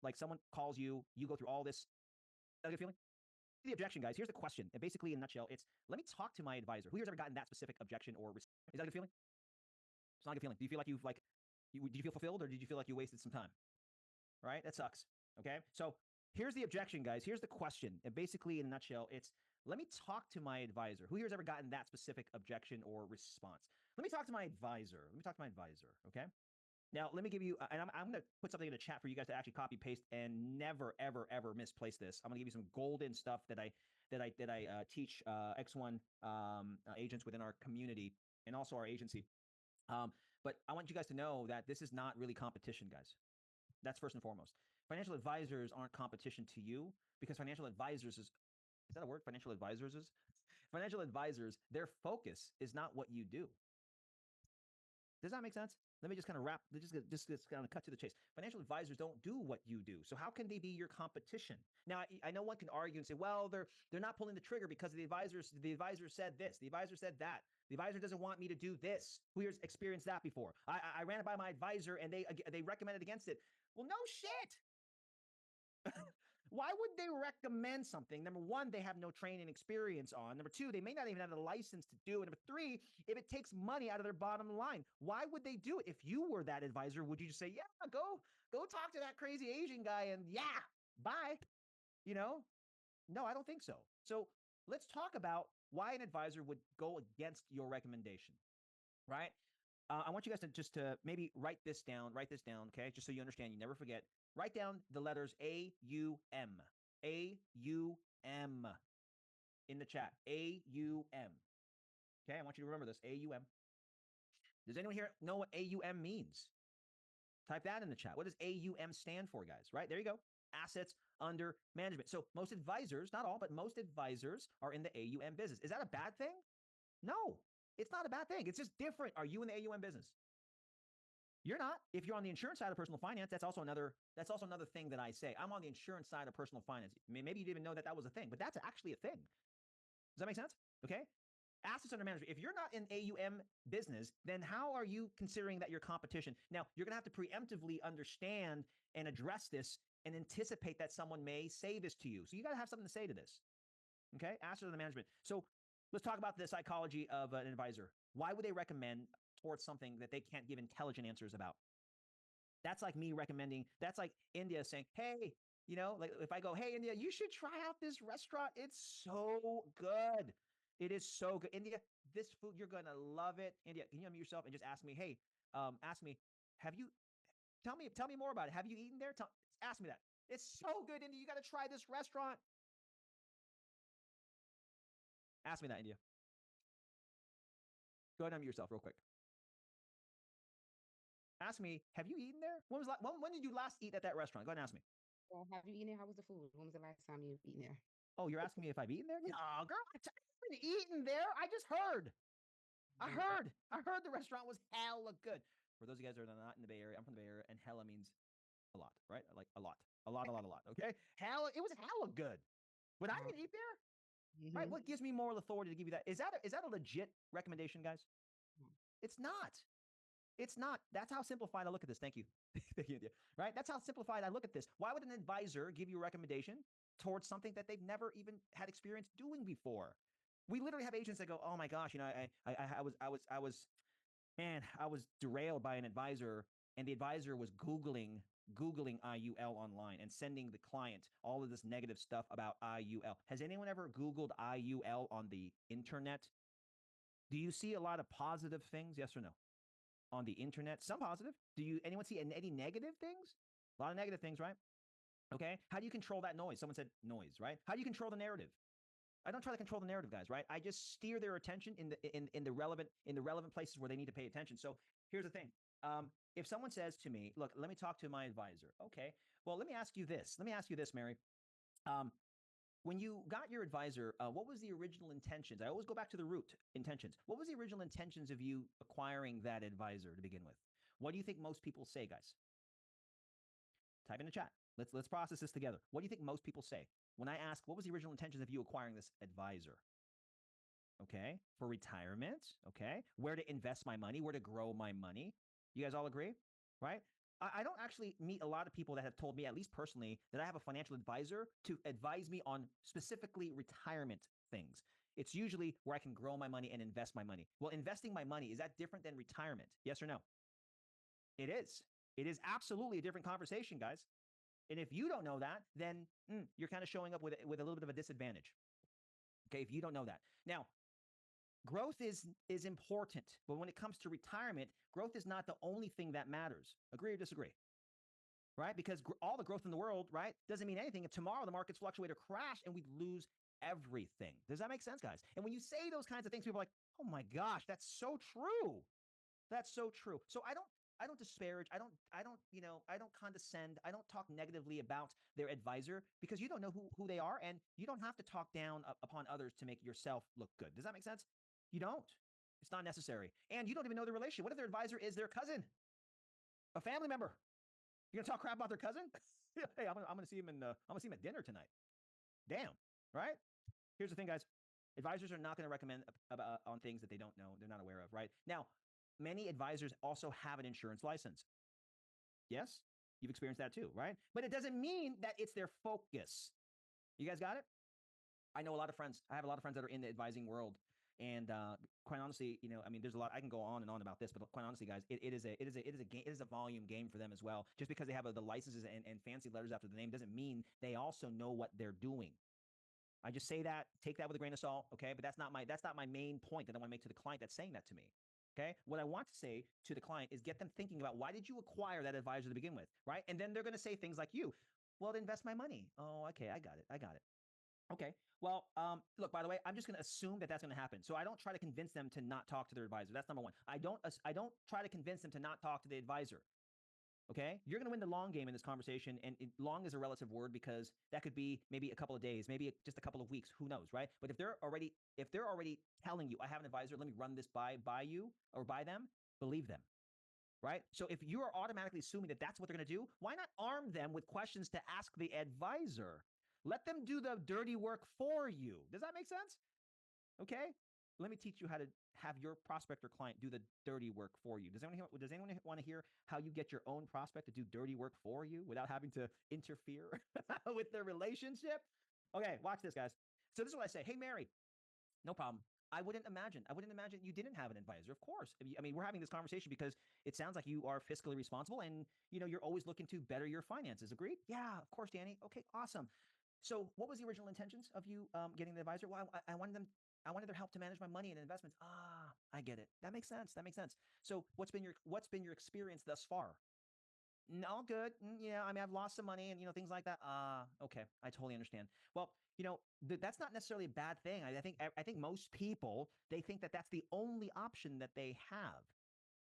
like someone calls you, you go through all this. Is that a good feeling? The objection, guys. Here's the question. And basically, in a nutshell, it's let me talk to my advisor. Who here's ever gotten that specific objection or is that a good feeling? It's not a good feeling. Do you feel like did you feel fulfilled or did you feel like you wasted some time? Right? That sucks. Okay. So here's the objection, guys. Here's the question. And basically, in a nutshell, it's let me talk to my advisor. Who here's ever gotten that specific objection or response? Let me talk to my advisor. Let me talk to my advisor. Okay. Now, let me give you, and I'm going to put something in the chat for you guys to actually copy paste and never, ever, ever misplace this. I'm going to give you some golden stuff that I teach X1 agents within our community and also our agency. But I want you guys to know that this is not really competition, guys. That's first and foremost. Financial advisors aren't competition to you because financial advisors is that a word? Financial advisors, their focus is not what you do. Does that make sense? Let me just kind of wrap, just kind of cut to the chase. Financial advisors don't do what you do. So how can they be your competition? Now, I know one can argue and say, well, they're not pulling the trigger because the advisor said this, the advisor said that. The advisor doesn't want me to do this. Who here's experienced that before? I ran it by my advisor and they recommended against it. Well, no shit. Why would they recommend something? Number one, they have no training experience on. Number two, they may not even have the license to do it. Number three, if it takes money out of their bottom line, why would they do it? If you were that advisor, would you just say, yeah, go talk to that crazy Asian guy and yeah, bye? You know, no, I don't think so. So let's talk about why an advisor would go against your recommendation, right? I want you guys to just to maybe write this down, okay? Just so you understand, you never forget. Write down the letters A-U-M, A-U-M in the chat, A-U-M. Okay, I want you to remember this, A-U-M. Does anyone here know what A-U-M means? Type that in the chat. What does A-U-M stand for, guys? Right, there you go. Assets under management. So most advisors, not all, but most advisors are in the AUM business. Is that a bad thing? No, it's not a bad thing. It's just different. Are you in the AUM business? You're not. If you're on the insurance side of personal finance, that's also another thing that I say. I'm on the insurance side of personal finance. Maybe you didn't even know that was a thing, but that's actually a thing. Does that make sense? Okay. Assets under management. If you're not in AUM business, then how are you considering that your competition? Now, you're going to have to preemptively understand and address this and anticipate that someone may say this to you. So you got to have something to say to this. Okay. Assets under management. So let's talk about the psychology of an advisor. Why would they recommend towards something that they can't give intelligent answers about? That's like me recommending, that's like India saying, hey, like if I go, hey, India, you should try out this restaurant. It's so good. It is so good. India, this food, you're going to love it. India, can you unmute yourself and just ask me, hey, tell me more about it. Have you eaten there? Ask me that. It's so good, India. You got to try this restaurant. Ask me that, India. Go ahead and unmute yourself real quick. Ask me, have you eaten there? When did you last eat at that restaurant? Go ahead and ask me. Well, have you eaten there? How was the food? When was the last time you've eaten there? Oh, you're asking me if I've eaten there? No, girl, I haven't eaten there. I just heard. I heard the restaurant was hella good. For those of you guys that are not in the Bay Area, I'm from the Bay Area, and hella means a lot, right? Like a lot. Okay? It was hella good. But I didn't eat there. Right? What gives me moral authority to give you that? Is that a legit recommendation, guys? It's not. It's not. That's how simplified I look at this. Thank you. Thank you. Right? That's how simplified I look at this. Why would an advisor give you a recommendation towards something that they've never even had experience doing before? We literally have agents that go, "Oh my gosh, I was derailed by an advisor, and the advisor was Googling IUL online and sending the client all of this negative stuff about IUL. Has anyone ever Googled IUL on the internet? Do you see a lot of positive things? Yes or no? On the internet, some positive. Anyone see any negative things? A lot of negative things, right? Okay. How do you control that noise? Someone said noise, right? How do you control the narrative? I don't try to control the narrative, guys, right? I just steer their attention in the relevant places where they need to pay attention. So here's the thing. If someone says to me, look, let me talk to my advisor. Okay. Well, let me ask you this, Mary. When you got your advisor, what was the original intentions? I always go back to the root intentions. What was the original intentions of you acquiring that advisor to begin with? What do you think most people say, guys? Type in the chat. Let's process this together. What do you think most people say when I ask, what was the original intentions of you acquiring this advisor? Okay, for retirement. Okay, where to invest my money, where to grow my money. You guys all agree, right? I don't actually meet a lot of people that have told me, at least personally, that I have a financial advisor to advise me on specifically retirement things. It's usually where I can grow my money and invest my money. Well, investing my money, is that different than retirement? Yes or no? It is. It is absolutely a different conversation, guys. And if you don't know that, then you're kind of showing up with a little bit of a disadvantage. Okay, if you don't know that. Now, growth is important, but when it comes to retirement, growth is not the only thing that matters. Agree or disagree? Right? Because all the growth in the world, right, doesn't mean anything if tomorrow the markets fluctuate or crash and we lose everything. Does that make sense, guys? And when you say those kinds of things, people are like, "Oh my gosh, that's so true." That's so true. So I don't disparage. I don't condescend. I don't talk negatively about their advisor because you don't know who they are and you don't have to talk down upon others to make yourself look good. Does that make sense? You don't. It's not necessary. And you don't even know their relationship. What if their advisor is their cousin, a family member? You're gonna talk crap about their cousin? Hey, I'm gonna see him I'm gonna see him at dinner tonight. Damn, right? Here's the thing, guys. Advisors are not going to recommend on things that they don't know, they're not aware of, right? Now, many advisors also have an insurance license. Yes, you've experienced that too, right? But it doesn't mean that it's their focus. You guys got it? I know a lot of friends. I have a lot of friends that are in the advising world, and quite honestly, I mean, there's a lot. I can go on and on about this, but quite honestly, guys, it is a volume game for them as well. Just because they have the licenses and fancy letters after the name doesn't mean they also know what they're doing. I just say that, take that with a grain of salt, okay? But that's not my main point that I want to make to the client that's saying that to me. Okay? What I want to say to the client is get them thinking about why did you acquire that advisor to begin with, right? And then they're going to say things like you. Well, to invest my money. Oh, okay, I got it. I got it. Okay. Well, look, by the way, I'm just going to assume that that's going to happen. So I don't try to convince them to not talk to their advisor. That's number one. I don't try to convince them to not talk to the advisor. Okay. You're going to win the long game in this conversation. And long is a relative word because that could be maybe a couple of days, maybe just a couple of weeks. Who knows? Right. But if they're already telling you, I have an advisor, let me run this by you or by them, believe them. Right. So if you are automatically assuming that that's what they're going to do, why not arm them with questions to ask the advisor? Let them do the dirty work for you. Does that make sense? Okay. Let me teach you how to have your prospect or client do the dirty work for you. Does anyone want to hear how you get your own prospect to do dirty work for you without having to interfere with their relationship? Okay, watch this, guys. So this is what I say. Hey, Mary, no problem. I wouldn't imagine you didn't have an advisor. Of course. I mean, we're having this conversation because it sounds like you are fiscally responsible and you're always looking to better your finances. Agreed? Yeah, of course, Danny. Okay, awesome. So, what was the original intentions of you getting the advisor? Well, I wanted their help to manage my money and investments. Ah, I get it. That makes sense. That makes sense. So, what's been your experience thus far? No, good. Yeah, I mean, I've lost some money and things like that. Okay, I totally understand. Well, that's not necessarily a bad thing. I think most people they think that that's the only option that they have.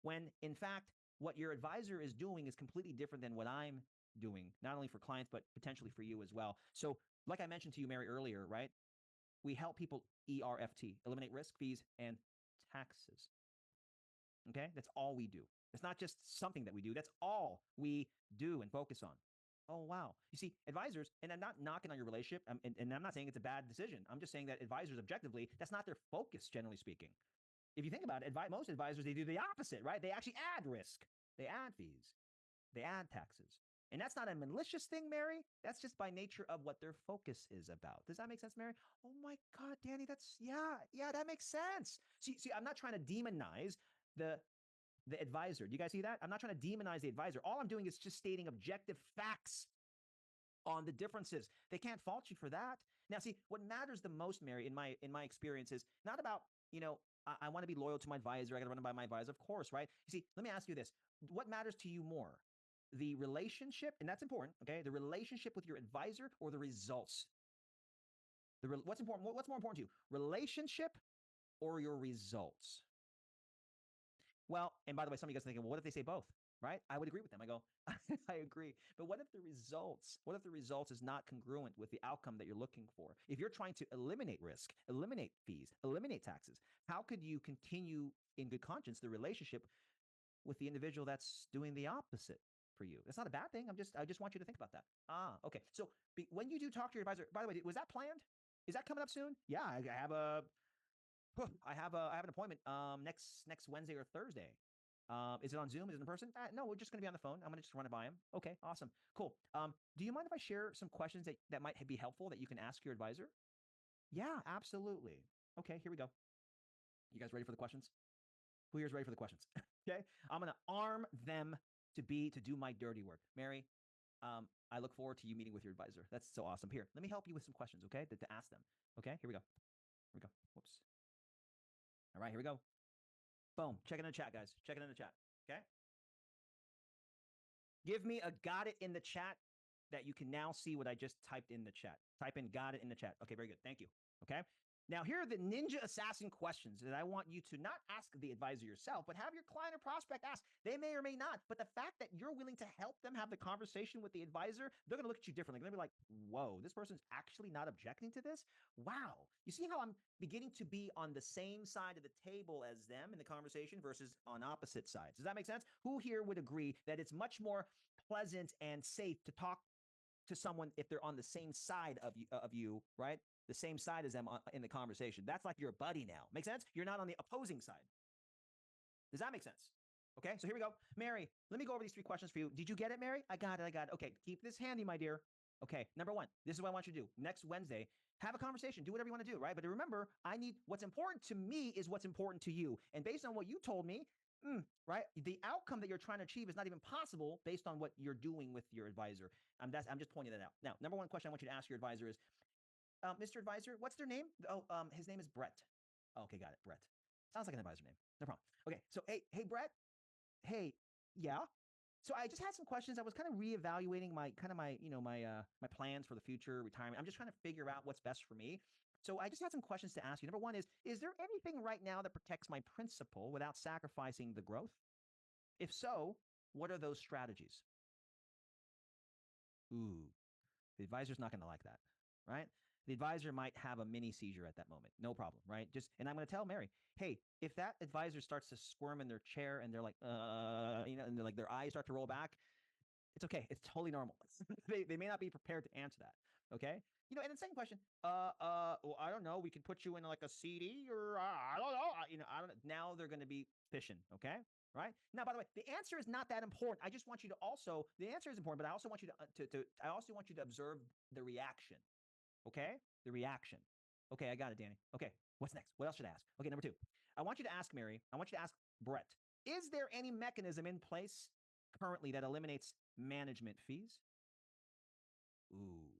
When in fact, what your advisor is doing is completely different than what I'm doing, not only for clients but potentially for you as well. So, like I mentioned to you, Mary, earlier, right? We help people ERFT, eliminate risk, fees, and taxes. Okay, that's all we do. It's not just something that we do. That's all we do and focus on. Oh, wow. You see, advisors, and I'm not knocking on your relationship, and I'm not saying it's a bad decision. I'm just saying that advisors, objectively, that's not their focus, generally speaking. If you think about it, most advisors, they do the opposite, right? They actually add risk, they add fees, they add taxes. And that's not a malicious thing, Mary. That's just by nature of what their focus is about. Does that make sense, Mary? Oh my God, Danny, yeah, that makes sense. See, I'm not trying to demonize the the advisor. Do you guys see that? I'm not trying to demonize the advisor. All I'm doing is just stating objective facts on the differences. They can't fault you for that. Now, see, what matters the most, Mary, in my experience, is not about I want to be loyal to my advisor. I got to run it by my advisor, of course, right? You see, let me ask you this: what matters to you more, the relationship, and that's important, okay? The relationship with your advisor or the results? What's important? What's more important to you, relationship or your results? Well, and by the way, some of you guys are thinking, well, what if they say both? Right? I would agree with them. I go, I agree. But what if the results is not congruent with the outcome that you're looking for? If you're trying to eliminate risk, eliminate fees, eliminate taxes, how could you continue in good conscience the relationship with the individual that's doing the opposite for you? That's not a bad thing. I just want you to think about that. Okay. So when you do talk to your advisor, by the way, was that planned? Is that coming up soon? Yeah, I have an appointment next Wednesday or Thursday. Is it on Zoom? Is it in person? No, we're just going to be on the phone. I'm going to just run it by him. Okay, awesome. Cool. Do you mind if I share some questions that might be helpful that you can ask your advisor? Yeah, absolutely. Okay, here we go. You guys ready for the questions? Who here is ready for the questions? Okay, I'm going to arm them to do my dirty work. Mary, I look forward to you meeting with your advisor. That's so awesome. Here, let me help you with some questions, okay, to ask them. Okay, here we go. Here we go. Whoops. All right, here we go. Boom. Check it in the chat, guys. Check it in the chat. Okay. Give me a got it in the chat that you can now see what I just typed in the chat. Type in got it in the chat. Okay, very good. Thank you. Okay. Now, here are the ninja assassin questions that I want you to not ask the advisor yourself, but have your client or prospect ask. They may or may not, but the fact that you're willing to help them have the conversation with the advisor, they're going to look at you differently. They're going to be like, whoa, this person's actually not objecting to this? Wow. You see how I'm beginning to be on the same side of the table as them in the conversation versus on opposite sides? Does that make sense? Who here would agree that it's much more pleasant and safe to talk to someone if they're on the same side of you, right? The same side as them in the conversation. That's like your buddy now. Make sense? You're not on the opposing side. Does that make sense? Okay, so here we go. Mary, let me go over these 3 questions for you. Did you get it, Mary? I got it. Okay, keep this handy, my dear. Okay, number 1, this is what I want you to do. Next Wednesday, have a conversation. Do whatever you want to do, right? But remember, what's important to me is what's important to you. And based on what you told me, right, the outcome that you're trying to achieve is not even possible based on what you're doing with your advisor. I'm just pointing that out. Now, number 1 question I want you to ask your advisor is, Mr. Advisor, what's their name? Oh, his name is Brett. Okay, got it. Brett. Sounds like an advisor name. No problem. Okay, so hey, Brett. Hey, yeah. So I just had some questions. I was kind of reevaluating my plans for the future, retirement. I'm just trying to figure out what's best for me. So I just had some questions to ask you. Number 1 is there anything right now that protects my principal without sacrificing the growth? If so, what are those strategies? Ooh, the advisor's not going to like that, right? The advisor might have a mini seizure at that moment. No problem, right? And I'm going to tell Mary, hey, if that advisor starts to squirm in their chair and they're like, and they're like their eyes start to roll back, it's okay. It's totally normal. They may not be prepared to answer that. Okay. And the second question, well, I don't know. We could put you in like a CD or I don't know. I don't know. Now they're going to be fishing. Okay. Right now, by the way, the answer is not that important. I just want you to the answer is important, but I also want you I also want you to observe the reaction. Okay. The reaction. Okay. I got it, Danny. Okay. What's next? What else should I ask? Okay. Number 2, I want you to ask Mary. I want you to ask Brett. Is there any mechanism in place currently that eliminates management fees? Ooh.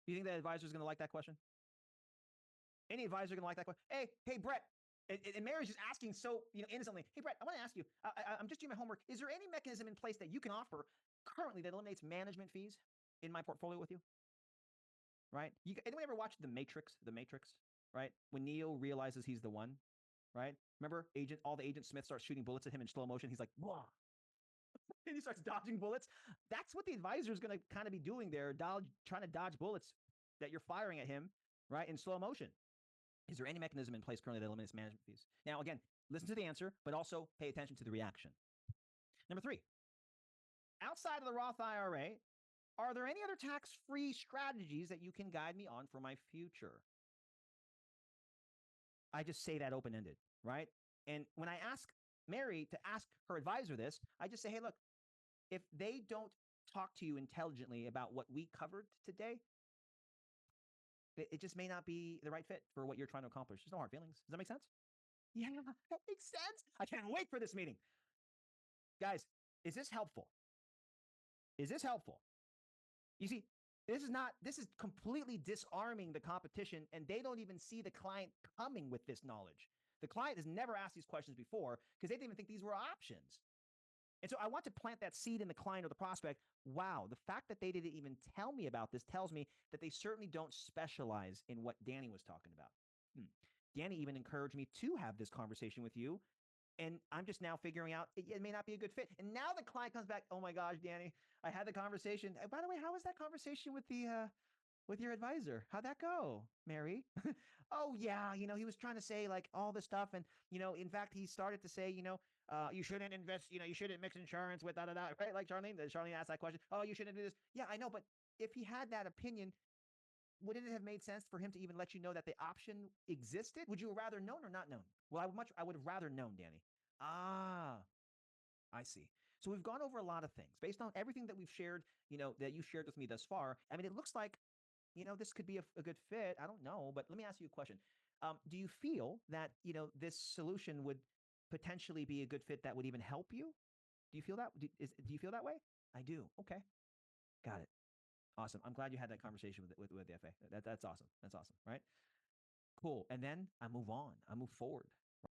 Do you think that advisor is going to like that question? Any advisor going to like that question? Hey, Brett. And Mary's just asking so innocently. Hey, Brett, I want to ask you. I'm just doing my homework. Is there any mechanism in place that you can offer currently that eliminates management fees in my portfolio with you? Right? Anyone ever watched The Matrix? The Matrix, right? When Neo realizes he's the one, right? Remember, all the Agent Smith starts shooting bullets at him in slow motion. He's like, whoa. And he starts dodging bullets. That's what the advisor is going to kind of be doing there, trying to dodge bullets that you're firing at him, right, in slow motion. Is there any mechanism in place currently that eliminates management fees? Now, again, listen to the answer, but also pay attention to the reaction. Number 3, outside of the Roth IRA, are there any other tax-free strategies that you can guide me on for my future? I just say that open-ended, right? And when I ask Mary to ask her advisor this, I just say, hey, look, if they don't talk to you intelligently about what we covered today, it just may not be the right fit for what you're trying to accomplish. There's no hard feelings. Does that make sense? Yeah, that makes sense. I can't wait for this meeting. Guys, is this helpful? Is this helpful? You see, this is completely disarming the competition, and they don't even see the client coming with this knowledge. The client has never asked these questions before because they didn't even think these were options. And so I want to plant that seed in the client or the prospect. Wow, the fact that they didn't even tell me about this tells me that they certainly don't specialize in what Danny was talking about. Danny even encouraged me to have this conversation with you. And I'm just now figuring out it may not be a good fit. And now the client comes back, oh my gosh, Danny, I had the conversation. By the way, how was that conversation with your advisor? How'd that go, Mary? Oh yeah, he was trying to say like all this stuff. And, in fact, he started to say, you shouldn't invest, you shouldn't mix insurance with da-da-da, right? Like Charlene asked that question. Oh, you shouldn't do this. Yeah, I know. But if he had that opinion, wouldn't it have made sense for him to even let you know that the option existed? Would you have rather known or not known? Well, I would have rather known, Danny. Ah, I see. So we've gone over a lot of things based on everything that we've shared, that you shared with me thus far. I mean, it looks like, this could be a good fit. I don't know, but let me ask you a question. Do you feel that, this solution would potentially be a good fit that would even help you? Do you feel that? Do you feel that way? I do. Okay. Got it. Awesome. I'm glad you had that conversation with the FA. That's awesome. That's awesome. Right. Cool. And then I move on. I move forward.